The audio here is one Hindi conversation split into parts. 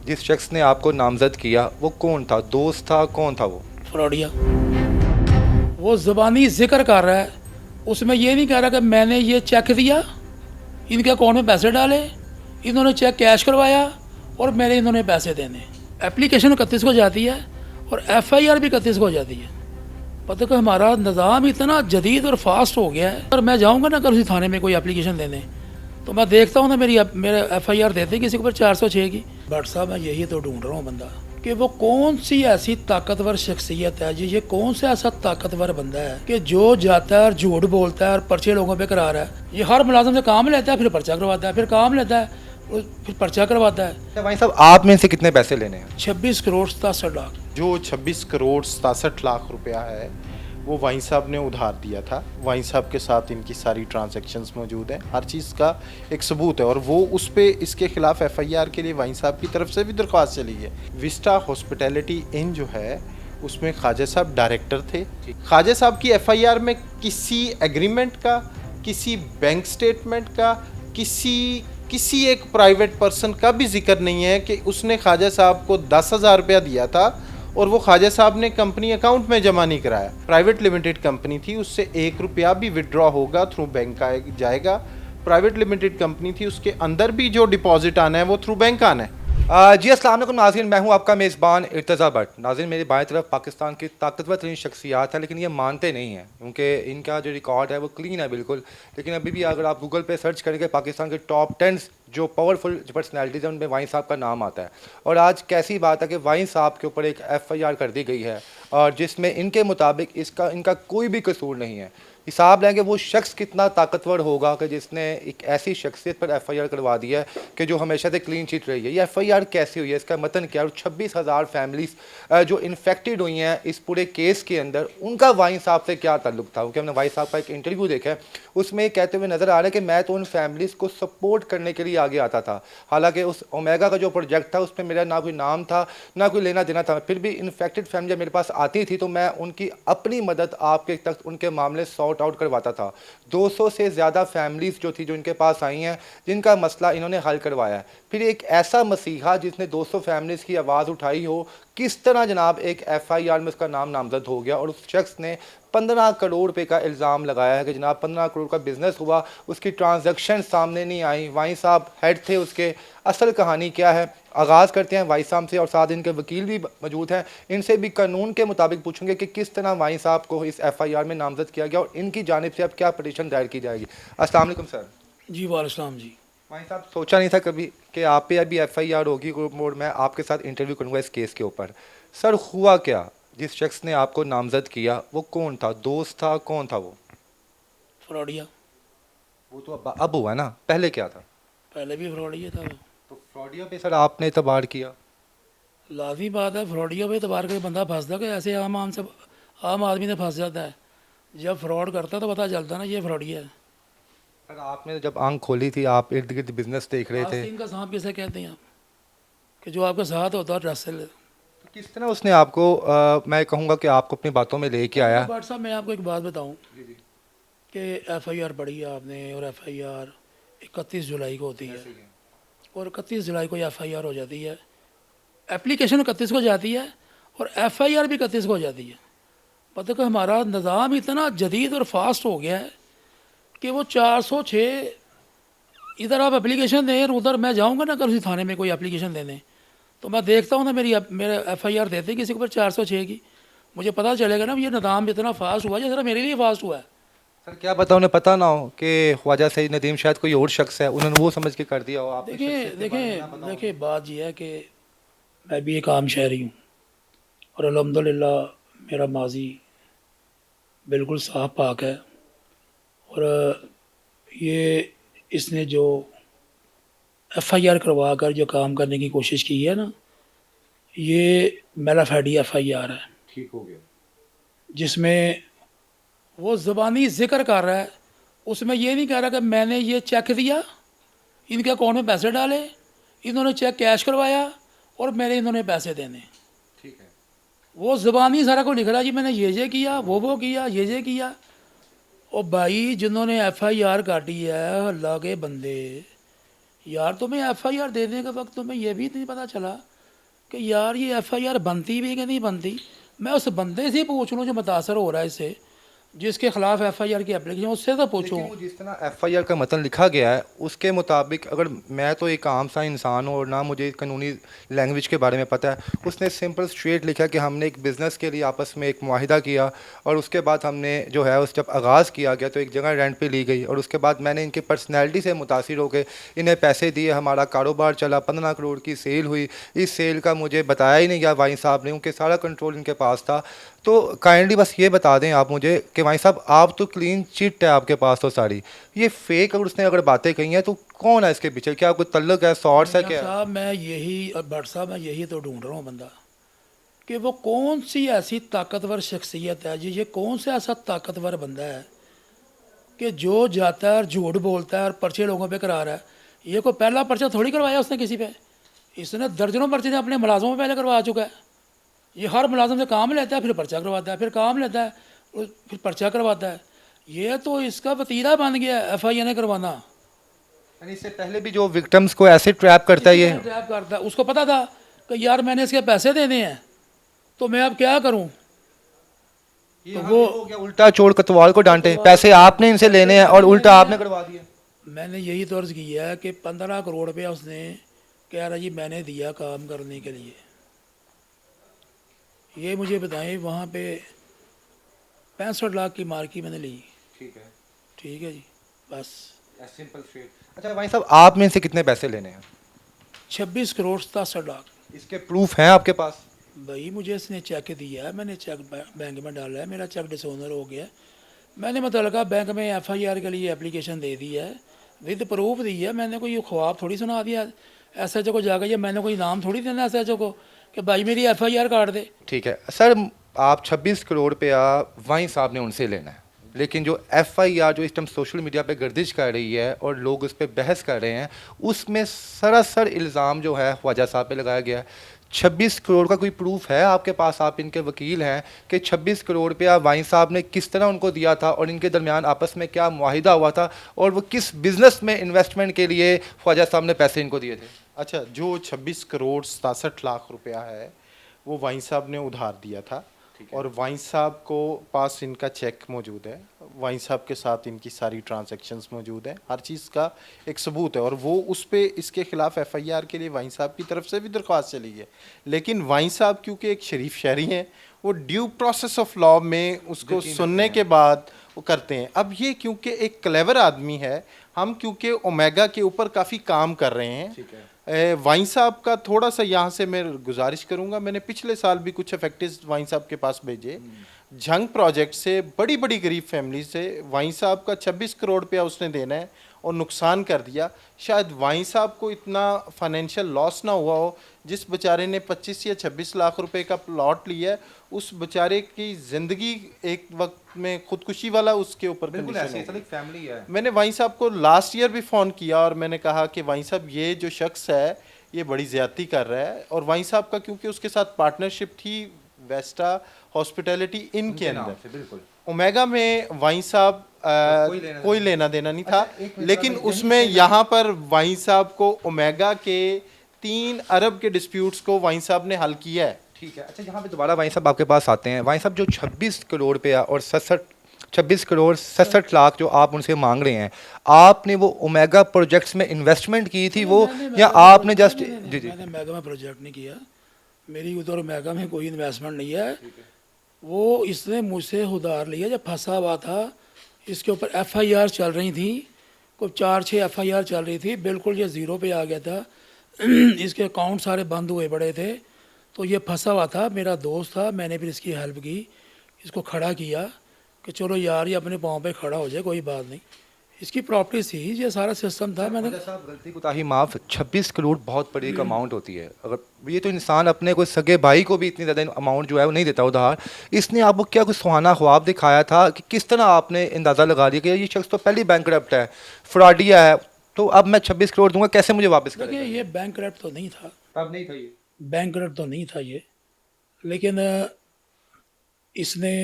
जिस शख्स ने आपको नामजद किया वो कौन था? दोस्त था? कौन था वो? फ्रॉडिया। वो ज़बानी जिक्र कर रहा है, उसमें ये नहीं कह रहा कि मैंने ये चेक दिया, इनके अकाउंट में पैसे डाले, इन्होंने चेक कैश करवाया और मेरे इन्होंने पैसे देने। एप्लीकेशन 31 को जाती है और FIR भी 31 को हो जाती है। पता कि हमारा निज़ाम इतना जदीद और फास्ट हो गया है। और मैं जाऊँगा ना कल उसी थाने में कोई एप्लीकेशन देने, तो मैं देखता हूँ ना मेरे FIR देते किसी के ऊपर 406 की। भट्ट साहब, मैं यही तो ढूंढ रहा हूँ बंदा कि वो कौन सी ऐसी ताकतवर शख्सियत है जी, ये कौन सा ऐसा ताकतवर बंदा है कि जो जाता है और झूठ बोलता है और पर्चे लोगों पे करा रहा है। ये हर मुलाजिम से काम लेता है, फिर पर्चा करवाता है, फिर काम लेता है, फिर पर्चा करवाता है। अच्छा भाई साहब, आप में से कितने पैसे लेने हैं? 26 करोड़ 67 लाख। जो 26 करोड़ 67 लाख रुपया है वो वाइन साहब ने उधार दिया था। वाइन साहब के साथ इनकी सारी ट्रांजैक्शंस मौजूद हैं, हर चीज़ का एक सबूत है और वो उस पे इसके खिलाफ FIR के लिए वाइन साहब की तरफ से भी दरख्वास्त चली है। विस्टा हॉस्पिटैलिटी इन जो है उसमें ख्वाजा साहब डायरेक्टर थे। ख्वाजा साहब की FIR में किसी एग्रीमेंट का, किसी बैंक स्टेटमेंट का, किसी एक प्राइवेट पर्सन का भी जिक्र नहीं है कि उसने ख्वाजा साहब को 10,000 रुपया दिया था और वो ख्वाजा साहब ने कंपनी अकाउंट में जमा नहीं कराया। प्राइवेट लिमिटेड कंपनी थी, उससे 1 रुपया भी विड्रॉ होगा थ्रू बैंक जाएगा। प्राइवेट लिमिटेड कंपनी थी, उसके अंदर भी जो डिपॉजिट आना है वो थ्रू बैंक आना है। जी अस्सलाम वालेकुम नाज़रीन, मैं हूं आपका मेज़बान इर्तज़ा भट्ट। नाज़रीन, मेरी बाएं तरफ पाकिस्तान की ताकतवर तरीन शख्सियात हैं, लेकिन ये मानते नहीं हैं क्योंकि इनका जो रिकॉर्ड है वो क्लीन है बिल्कुल। लेकिन अभी भी अगर आप गूगल पे सर्च करेंगे पाकिस्तान के टॉप 10 जो पावरफुल पर्सनैलिटीज़ हैं उनमें वाइन साहब का नाम आता है। और आज कैसी बात है कि वाइन साहब के ऊपर एक FIR कर दी गई है और जिसमें इनके मुताबिक इनका कोई भी कसूर नहीं है। हिसाब लेंगे वो शख्स कितना ताकतवर होगा कि जिसने एक ऐसी शख्सियत पर FIR करवा दिया है कि जो हमेशा से क्लीन चिट रही है। ये FIR कैसे हुई है, इसका मतन क्या है, और 26,000 फैमिलीज जो इन्फेक्टेड हुई हैं इस पूरे केस के अंदर, उनका वाइन साहब से क्या ताल्लुक था? क्योंकि हमने वाइन साहब का एक इंटरव्यू देखा है, उसमें कहते हुए नज़र आ रहा है कि मैं तो उन फैमिलीज़ को सपोर्ट करने के लिए आगे आता था। हालांकि उस ओमेगा का जो प्रोजेक्ट था उसमें मेरा ना कोई नाम था ना कोई लेना देना था, फिर भी इन्फेक्टेड फैमिली मेरे पास आती थी तो मैं उनकी अपनी मदद आपके तक उनके मामले सॉर्ट आउट करवाता था। 200 से ज़्यादा फैमिलीज़ जो थी जो इनके पास आई हैं जिनका मसला इन्होंने हल करवाया है। फिर एक ऐसा मसीहा जिसने 200 फैमिलीज़ की आवाज़ उठाई हो, किस तरह जनाब एक FIR में उसका नाम नामजद हो गया और उस शख्स ने 15 करोड़ रुपए का इल्ज़ाम लगाया है कि जनाब 15 करोड़ का बिजनेस हुआ, उसकी ट्रांजैक्शन सामने नहीं आई, वाइन साहब हेड थे उसके। असल कहानी क्या है, आगाज़ करते हैं वाइन साहब से और साथ इनके वकील भी मौजूद हैं, इनसे भी कानून के मुताबिक पूछेंगे कि किस तरह वाइन साहब को इस FIR में नामजद किया गया और इनकी जानिब से अब क्या पटिशन दायर की जाएगी। अस्सलाम वालेकुम सर। जी वालेकुम जी। वाइन साहब, सोचा नहीं था कभी कि आप पे अभी FIR होगी ग्रुप मोड में, आपके साथ इंटरव्यू करूँगा इस केस के ऊपर। सर हुआ क्या? जिस शख्स ने आपको नामजद किया वो कौन था? दोस्त था? कौन था वो? फ्रॉडिया। वो तो अब हुआ ना, पहले क्या था? पहले भी फ्रॉडिया था वो। तो फ्रॉडिया पे सर आपने एतबार किया? लाजमी बात है, फ्रॉडिया पे एतबार करके बंदा फंसता कि ऐसे आम आदमी से फंस जाता है। जब फ्रॉड करता है तो पता चलता है ना ये फ्रॉडिया है। सर आपने जब आंख खोली थी, आप इर्द गिर्द बिजनेस देख रहे थे, आस्तीन का सांप किसे कहते हैं आप? कि जो आपके साथ होता है रसल। तो किस तरह उसने आपको मैं कहूँगा कि आपको अपनी बातों में लेके आया? भट्ट साहब, मैं आपको एक बात बताऊं कि FIR पढ़ी है आपने और FIR 31 जुलाई को होती है और 31 जुलाई को FIR हो जाती है। एप्लीकेशन 31 को जाती है और FIR भी 31 को हो जाती है। पता कि हमारा निज़ाम इतना जदीद और फास्ट हो गया है कि वो 406 इधर आप एप्लीकेशन दें और उधर मैं जाऊंगा ना कल उसी थाने में कोई एप्लीकेशन देने, तो मैं देखता हूँ ना मेरे FIR देते किसी के ऊपर 406 की। मुझे पता चलेगा ना ये निज़ाम इतना फास्ट हुआ है जैसा मेरे लिए फास्ट हुआ है। सर क्या पता उन्हें पता ना हो कि ख्वाजा सईद नदीम शायद कोई और शख्स है, उन्होंने वो समझ के कर दिया हो। आपने देखिए शख्सियत के बारे में ना देखिए पता हो। देखिए, बात यह है कि मैं भी एक आम शहरी हूँ और अल्हम्दुलिल्लाह मेरा माजी बिल्कुल साफ पाक है। और ये इसने जो FIR करवा कर जो काम करने की कोशिश की है ना, ये मेलाफेडी FIR है, ठीक हो गया। जिसमें वो ज़बानी जिक्र कर रहा है, उसमें ये नहीं कह रहा कि मैंने ये चेक दिया, इनके अकाउंट में पैसे डाले, इन्होंने चेक कैश करवाया और मेरे इन्होंने पैसे देने। ठीक है। वो ज़बानी सारा को लिख रहा है जी, मैंने ये किया, वो किया, ये किया। और भाई जिन्होंने FIR काटी है, अल्लाह के बंदे, यार तुम्हें FIR देने के वक्त तुम्हें ये भी नहीं पता चला कि यार ये एफआईआर बनती भी है कि नहीं बनती। मैं उस बंदे से ही पूछ लूँ जो मुतासर हो रहा है इससे, जिसके खिलाफ एफआईआर की एप्लीकेशन, उससे तो पूछूँ। लेकिन वो जिस तरह एफआईआर का मतन लिखा गया है उसके मुताबिक, अगर मैं तो एक आम सा इंसान हूँ और ना मुझे कानूनी लैंग्वेज के बारे में पता है, उसने सिंपल स्ट्रेट लिखा कि हमने एक बिज़नेस के लिए आपस में एक मुआहिदा किया और उसके बाद हमने जो है उस जब आगाज़ किया गया तो एक जगह रेंट पे ली गई और उसके बाद मैंने इनकी पर्सनैलिटी से मुतासिर होकर इन्हें पैसे दिए, हमारा कारोबार चला, 15 करोड़ की सेल हुई। इस सेल का मुझे बताया ही नहीं गया वाइन साहब ने, उनके सारा कंट्रोल इनके पास था। तो काइंडली बस ये बता दें आप मुझे कि भाई साहब आप तो क्लीन चिट है आपके पास तो सारी, ये फेक अगर उसने अगर बातें कही हैं तो कौन है इसके पीछे, क्या कोई तल्लुक है, सॉर्ट्स है, मियां क्या है? साहब मैं यही, भट्ट साहब मैं यही तो ढूंढ रहा हूँ बंदा, कि वो कौन सी ऐसी ताकतवर शख्सियत है जी, ये कौन सा ऐसा ताकतवर बंदा है कि जो जाता है और झूठ बोलता है और पर्चे लोगों पे करा रहा है। ये कोई पहला पर्चा थोड़ी करवाया उसने किसी पे, इसने दर्जनों पर्चे अपने मुलाजमों पे पहले करवा चुका है। ये हर मुलाजम से काम लेता है, फिर पर्चा करवाता है, फिर काम लेता है, फिर पर्चा करवाता है। ये तो इसका वतीरा बन गया एफआईआर करवाना। यानी इससे पहले भी जो विक्टिम्स को ऐसे ट्रैप करता है ये, ट्रैप करता है, उसको पता था कि यार मैंने इसके पैसे देने हैं तो मैं अब क्या करूं। तो वो हो गया उल्टा चोर कतवाल को डांटे, पैसे आपने इनसे लेने हैं और उल्टा आपने करवा दिया। मैंने यही तो अर्ज़ किया है कि 15 करोड़ रुपया उसने कह रहा जी मैंने दिया काम करने के लिए। ये मुझे बताएं वहाँ पे 65 लाख की मार्की मैंने ली। ठीक है, ठीक है जी, बस सिंपल स्ट्रेट। अच्छा भाई साहब आप में से कितने पैसे लेने हैं? 26 करोड़ 67 लाख। इसके प्रूफ हैं आपके पास? भाई मुझे इसने चेक दिया है, मैंने चेक बैंक में डाला है, मेरा चेक डिसऑनर हो गया है। मैंने मुतल्लिका बैंक में एफआईआर के लिए एप्लीकेशन दे दी है, विद प्रूफ दी है। मैंने कोई ख्वाब थोड़ी सुना दिया एस एच ओ को जाकर, या मैंने कोई नाम थोड़ी देना एस एच ओ को कि भाई मेरी एफआईआर काट दे। ठीक है सर, आप 26 करोड़ रुपया वाइन साहब ने उनसे लेना है, लेकिन जो एफआईआर जो इस टाइम सोशल मीडिया पे गर्दिश कर रही है और लोग उस पर बहस कर रहे हैं, उसमें सरासर इल्ज़ाम जो है ख्वाजा साहब पे लगाया गया है। 26 करोड़ का कोई प्रूफ है आपके पास, आप इनके वकील हैं, कि 26 करोड़ रुपया वाइन साहब ने किस तरह उनको दिया था और इनके दरमियान आपस में क्या मुआहिदा हुआ था और वो किस बिज़नेस में इन्वेस्टमेंट के लिए ख्वाजा साहब ने पैसे इनको दिए थे? अच्छा, जो 26 करोड़ 67 लाख रुपया है वो वाइन साहब ने उधार दिया था और वाइन साहब को पास इनका चेक मौजूद है, वाइन साहब के साथ इनकी सारी ट्रांजैक्शंस मौजूद हैं, हर चीज़ का एक सबूत है और वो उस पे इसके खिलाफ एफआईआर के लिए वाइन साहब की तरफ से भी दरख्वास्त चली है। लेकिन वाइन साहब क्योंकि एक शरीफ शहरी हैं, वो ड्यू प्रोसेस ऑफ लॉ में उसको सुनने के बाद वो करते हैं। अब ये क्योंकि एक क्लेवर आदमी है, हम क्योंकि ओमेगा के ऊपर काफ़ी काम कर रहे हैं, वाइन साहब का थोड़ा सा यहाँ से मैं गुजारिश करूँगा, मैंने पिछले साल भी कुछ अफेक्टेड वाइन साहब के पास भेजे। झंग प्रोजेक्ट से बड़ी बड़ी गरीब फैमिली से वाइन साहब का 26 करोड़ रुपया उसने देना है और नुकसान कर दिया। शायद वाइन साहब को इतना फाइनेंशियल लॉस ना हुआ हो, जिस बेचारे ने 25 या 26 लाख रुपए का प्लॉट लिया है उस बेचारे की ज़िंदगी एक वक्त में खुदकुशी वाला उसके ऊपर बिल्कुल कंडीशन ऐसे हो गई। फैमिली है। मैंने वाइन साहब को लास्ट ईयर भी फ़ोन किया और मैंने कहा कि वाइन साहब ये जो शख्स है ये बड़ी ज़्यादती कर रहा है, और वाइन साहब का क्योंकि उसके साथ पार्टनरशिप थी वेस्टा हॉस्पिटैलिटी इन के अंदर, बिल्कुल ओमेगा में वाइन साहब कोई लेना देना नहीं था। अच्छा, एक मिनट लेकिन यहीं उसमें से यहाँ पर वाइन साहब को ओमेगा के 3 अरब के डिस्प्यूट्स को वाइन साहब ने हल किया है। ठीक है। अच्छा, यहाँ पे दोबारा वाइन साहब आपके पास आते हैं। वाइन साहब जो 26 करोड़ रुपया और 26 करोड़ 67 लाख जो आप उनसे मांग रहे हैं, आपने वो ओमेगा प्रोजेक्ट्स में इन्वेस्टमेंट की थी वो, या आपने जस्ट? जी जी, मैंने मेगा में प्रोजेक्ट नहीं किया, मेरी उधर मेगा में कोई इन्वेस्टमेंट नहीं है। वो इसने मुझसे उधार लिया जब फंसा हुआ था, इसके ऊपर एफआईआर चल रही थी, कोई 4-6 एफआईआर चल रही थी, बिल्कुल ये ज़ीरो पे आ गया था। इसके अकाउंट सारे बंद हुए पड़े थे, तो ये फंसा हुआ था। मेरा दोस्त था, मैंने फिर इसकी हेल्प की, इसको खड़ा किया कि चलो यार ये अपने पाँव पे खड़ा हो जाए, कोई बात नहीं। इसकी प्रॉपर्टी थी, ये सारा सिस्टम था। मैंने साहब गलती कोताही माफ, 26 करोड़ बहुत बड़ी एक अमाउंट होती है। अगर ये तो इंसान अपने कोई सगे भाई को भी इतनी ज़्यादा अमाउंट जो है वो नहीं देता उधार। इसने आपको क्या कुछ सुहाना ख्वाब दिखाया था कि किस तरह आपने अंदाज़ा लगा दिया कि ये शख्स तो पहले बैंकरप्ट है, फ्रॉडिया है, तो अब मैं 26 करोड़ दूंगा, कैसे मुझे वापस देखिए करेगा? ये बैंकरप्ट तो नहीं था, तब नहीं था ये। बैंकरप्ट तो नहीं था ये, लेकिन इसने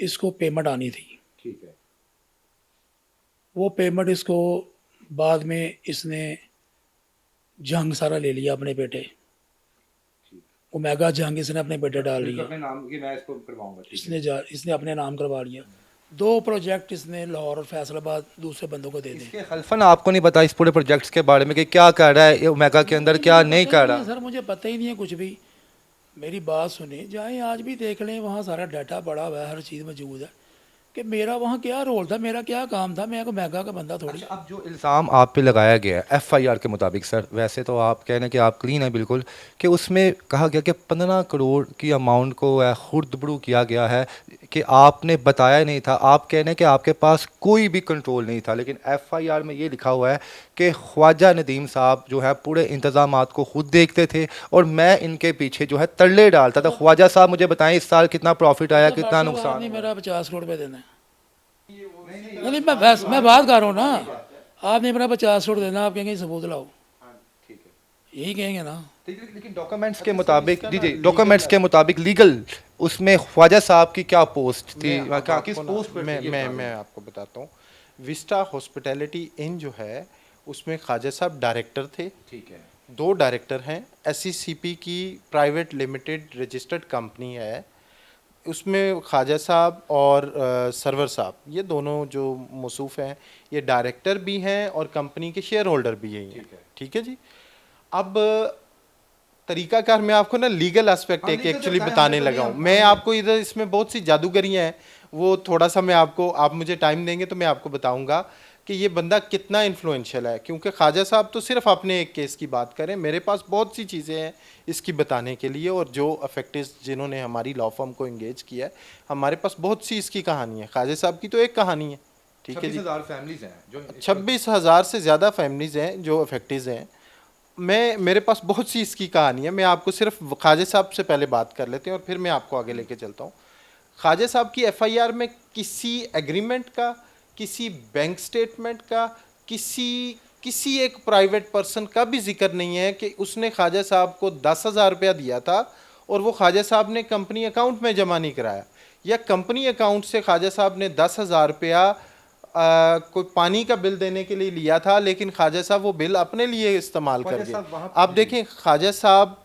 इसको पेमेंट आनी थी। ठीक है। वो पेमेंट इसको बाद में इसने जंग सारा ले लिया अपने बेटे। ओमेगा जंग इसने अपने बेटे डाल लिया, अपने नाम की मैं इसको करवाऊंगा, ठीक है। इसने अपने नाम करवा लिया। 2 प्रोजेक्ट इसने लाहौर और फैसलाबाद दूसरे बंदों को दे दिए। इसके खलफन आपको नहीं पता इस पूरे प्रोजेक्ट्स के बारे में कि क्या कर रहा है ये ओमेगा के अंदर, क्या नहीं कर रहा? सर मुझे पता ही नहीं है कुछ भी। मेरी बात सुने, जाएं आज भी देख लें, वहाँ सारा डाटा पड़ा हुआ है, हर चीज़ मौजूद है कि मेरा वहाँ क्या रोल था, मेरा क्या काम था। मैं को मेगा का बंदा थोड़ी। अब जो इल्ज़ाम आप पे लगाया गया है एफआईआर के मुताबिक सर, वैसे तो आप कह रहे हैं कि आप क्लीन है बिल्कुल, कि उसमें कहा गया कि 15 करोड़ की अमाउंट को खुर्दबरू किया गया है कि आपने बताया नहीं था। आप कह रहे हैं कि आपके पास कोई भी कंट्रोल नहीं था, लेकिन एफआईआर में ये लिखा हुआ है कि ख्वाजा नदीम साहब जो है पूरे इंतजामात को खुद देखते थे और मैं इनके पीछे जो है तरले डालता था। ख्वाजा साहब मुझे बताएं इस साल कितना प्रॉफिट आया, कितना नुकसान? नहीं, मेरा 50 करोड़ रुपये देना है। नहीं, मैं बात कर रहा हूँ ना, आपने मेरा 50 करोड़ देना, आप कहेंगे सबूत लाओ, यही कहेंगे ना। लेकिन डॉक्यूमेंट्स के मुताबिक, जी डॉक्यूमेंट्स के मुताबिक लीगल उसमें ख्वाजा साहब की क्या पोस्ट थी, किस पोस्ट पर? मैं आपको बताता हूँ। विस्टा हॉस्पिटैलिटी इन जो है उसमें ख्वाजा साहब डायरेक्टर थे। ठीक है। 2 डायरेक्टर हैं। SECP की प्राइवेट लिमिटेड रजिस्टर्ड कंपनी है, उसमें ख्वाजा साहब और सरवर साहब, ये दोनों जो मौसूफ हैं, ये डायरेक्टर भी हैं और कंपनी के शेयर होल्डर भी हैं। ठीक है जी। अब तरीकाकार मैं आपको ना लीगल एस्पेक्ट एक एक्चुअली बताने लगा हूँ। मैं आपको इधर इसमें बहुत सी जादूगरियाँ हैं, वो थोड़ा सा मैं आपको, आप मुझे टाइम देंगे तो मैं आपको बताऊंगा कि ये बंदा कितना इन्फ्लुएंशियल है। क्योंकि ख्वाजा साहब तो सिर्फ अपने एक केस की बात करें, मेरे पास बहुत सी चीज़ें हैं इसकी बताने के लिए, और जो अफेक्टेड जिन्होंने हमारी लॉ फर्म को इंगेज किया है, हमारे पास बहुत सी इसकी कहानी है। ख्वाजा साहब की तो एक कहानी है, ठीक है जी। 26,000 फैमिलीज हैं जो 26,000 से ज़्यादा फैमिलीज़ हैं जो अफेक्टेड हैं। मेरे पास बहुत सी इसकी कहानी है। मैं आपको सिर्फ ख्वाजा साहब से पहले बात कर लेते हैं और फिर मैं आपको आगे लेके चलता हूँ। ख्वाजा साहब की FIR में किसी एग्रीमेंट का, किसी बैंक स्टेटमेंट का, किसी एक प्राइवेट पर्सन का भी जिक्र नहीं है कि उसने ख्वाजा साहब को 10,000 रुपया दिया था और वो ख्वाजा साहब ने कंपनी अकाउंट में जमा नहीं कराया, या कंपनी अकाउंट से ख्वाजा साहब ने 10,000 रुपया कोई पानी का बिल देने के लिए लिया था, लेकिन ख्वाजा साहब वो बिल अपने लिए इस्तेमाल कर गए। आप देखें, ख्वाजा साहब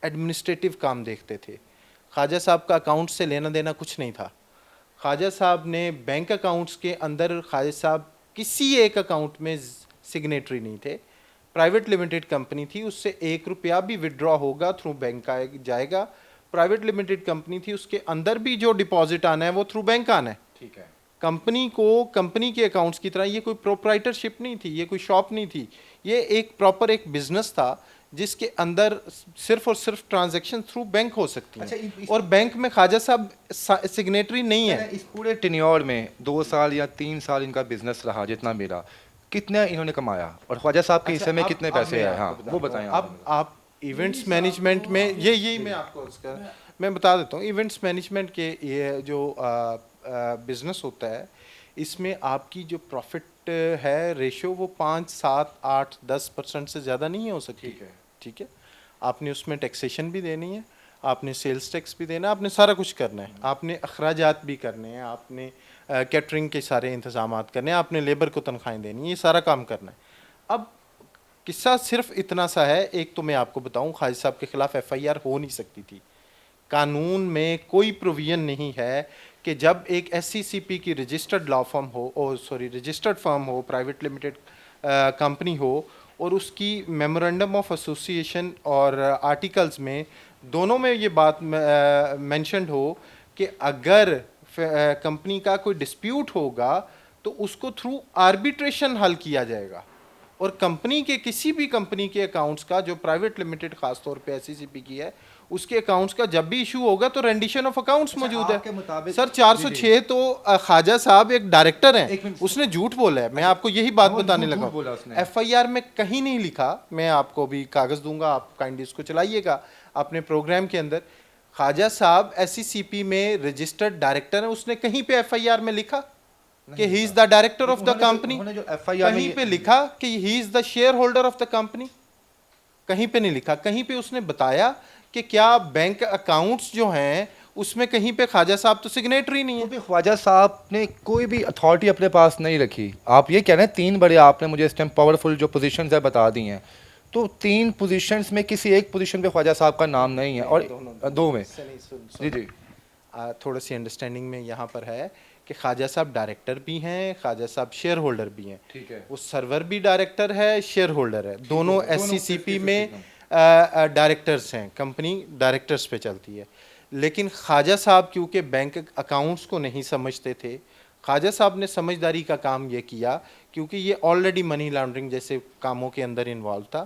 एडमिनिस्ट्रेटिव काम देखते थे, ख्वाजा साहब का अकाउंट से लेना देना कुछ नहीं था। ख्वाजा साहब ने बैंक अकाउंट्स के अंदर, ख्वाजा साहब किसी एक अकाउंट में सिग्नेटरी नहीं थे। प्राइवेट लिमिटेड कंपनी थी, उससे 1 रुपया भी विड्रॉ होगा थ्रू बैंक जाएगा। प्राइवेट लिमिटेड कंपनी थी, उसके अंदर भी जो डिपॉजिट आना है वो थ्रू बैंक आना है। ठीक है। कंपनी को कंपनी के अकाउंट्स की तरह, ये कोई प्रोप्राइटरशिप नहीं थी, ये कोई शॉप नहीं थी, ये एक प्रॉपर एक बिजनेस था जिसके अंदर सिर्फ और सिर्फ ट्रांजैक्शन थ्रू बैंक हो सकती है। और बैंक में ख्वाजा साहब सिग्नेटरी नहीं है। इस पूरे टेन्योर में 2 साल या 3 साल इनका बिजनेस रहा जितना मेरा, कितना इन्होंने कमाया और ख्वाजा साहब के हिस्से में कितने पैसे आए? हाँ वो बताएं। अब आप इवेंट्स मैनेजमेंट में, यही मैं आपको उसका मैं बता देता हूँ। इवेंट्स मैनेजमेंट के ये जो बिजनेस होता है, इसमें आपकी जो प्रॉफिट है रेशियो वो 5, 7, 8, 10% से ज़्यादा नहीं हो सकती। ठीक है। आपने उसमें टैक्सेशन भी देनी है, आपने सेल्स टैक्स भी देना है, आपने सारा कुछ करना है, आपने अखराजात भी करने हैं, आपने कैटरिंग के सारे इंतजामात करने हैं, आपने लेबर को तनख्वाहें देनी है, ये सारा काम करना है। अब किस्सा सिर्फ इतना सा है, एक तो मैं आपको बताऊं, ख्वाजा साहब के खिलाफ FIR हो नहीं सकती थी। कानून में कोई प्रोविजन नहीं है कि जब एक SECP की रजिस्टर्ड लॉ फर्म हो, रजिस्टर्ड फर्म हो, प्राइवेट लिमिटेड कंपनी हो, और उसकी मेमोरेंडम ऑफ एसोसिएशन और आर्टिकल्स में दोनों में ये बात मेंशन्ड हो कि अगर कंपनी का कोई डिस्प्यूट होगा तो उसको थ्रू आर्बिट्रेशन हल किया जाएगा। और कंपनी के किसी भी कंपनी के अकाउंट्स का, जो प्राइवेट लिमिटेड खास तौर पे SECP की है, उसके अकाउंट्स का जब भी इशू होगा तो रेंडिशन ऑफ अकाउंट्स मौजूद है। सर 406 तो ख्वाजा साहब एक डायरेक्टर हैं, उसने झूठ बोला है। मैं आपको यही बात बताने लगा हूं। FIR में कहीं नहीं लिखा, मैं आपको भी कागज दूंगा, आप काइंडली इसको चलाइएगा अपने प्रोग्राम के अंदर। ख्वाजा साहब SECP में रजिस्टर्ड डायरेक्टर हैं, उसने कहीं पे FIR में लिखा कि he is the director of the company? कहीं पे लिखा कि he is the share holder of the company? कहीं पे नहीं लिखा। कहीं पे उसने बताया कि क्या बैंक अकाउंट्स जो हैं उसमें कहीं पे ख्वाजा साहब तो सिग्नेटरी नहीं है। तो ख्वाजा साहब ने कोई भी अथॉरिटी अपने पास नहीं रखी। आप ये कह रहे हैं 3 बड़े आपने मुझे इस टाइम पावरफुल जो पोजीशंस है बता दी हैं, तो 3 पोजीशंस में किसी एक पोजीशन पे ख्वाजा साहब का नाम नहीं है और दो में जी जी थोड़ा सी अंडरस्टैंडिंग में यहाँ पर है कि ख्वाजा साहब डायरेक्टर भी हैं, ख्वाजा साहब शेयर होल्डर भी हैं। ठीक है। वो सर्वर भी डायरेक्टर है, शेयर होल्डर है, दोनों SCCP में डायरेक्टर्स हैं, कंपनी डायरेक्टर्स पे चलती है। लेकिन ख्वाजा साहब क्योंकि बैंक अकाउंट्स को नहीं समझते थे, ख्वाजा साहब ने समझदारी का काम ये किया क्योंकि ये ऑलरेडी मनी लॉन्ड्रिंग जैसे कामों के अंदर इन्वॉल्व था।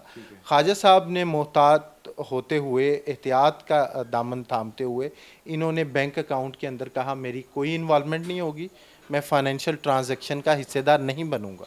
ख्वाजा साहब ने मोहतात होते हुए, एहतियात का दामन थामते हुए इन्होंने बैंक अकाउंट के अंदर कहा मेरी कोई इन्वॉल्वमेंट नहीं होगी, मैं फाइनेंशियल ट्रांजैक्शन का हिस्सेदार नहीं बनूंगा।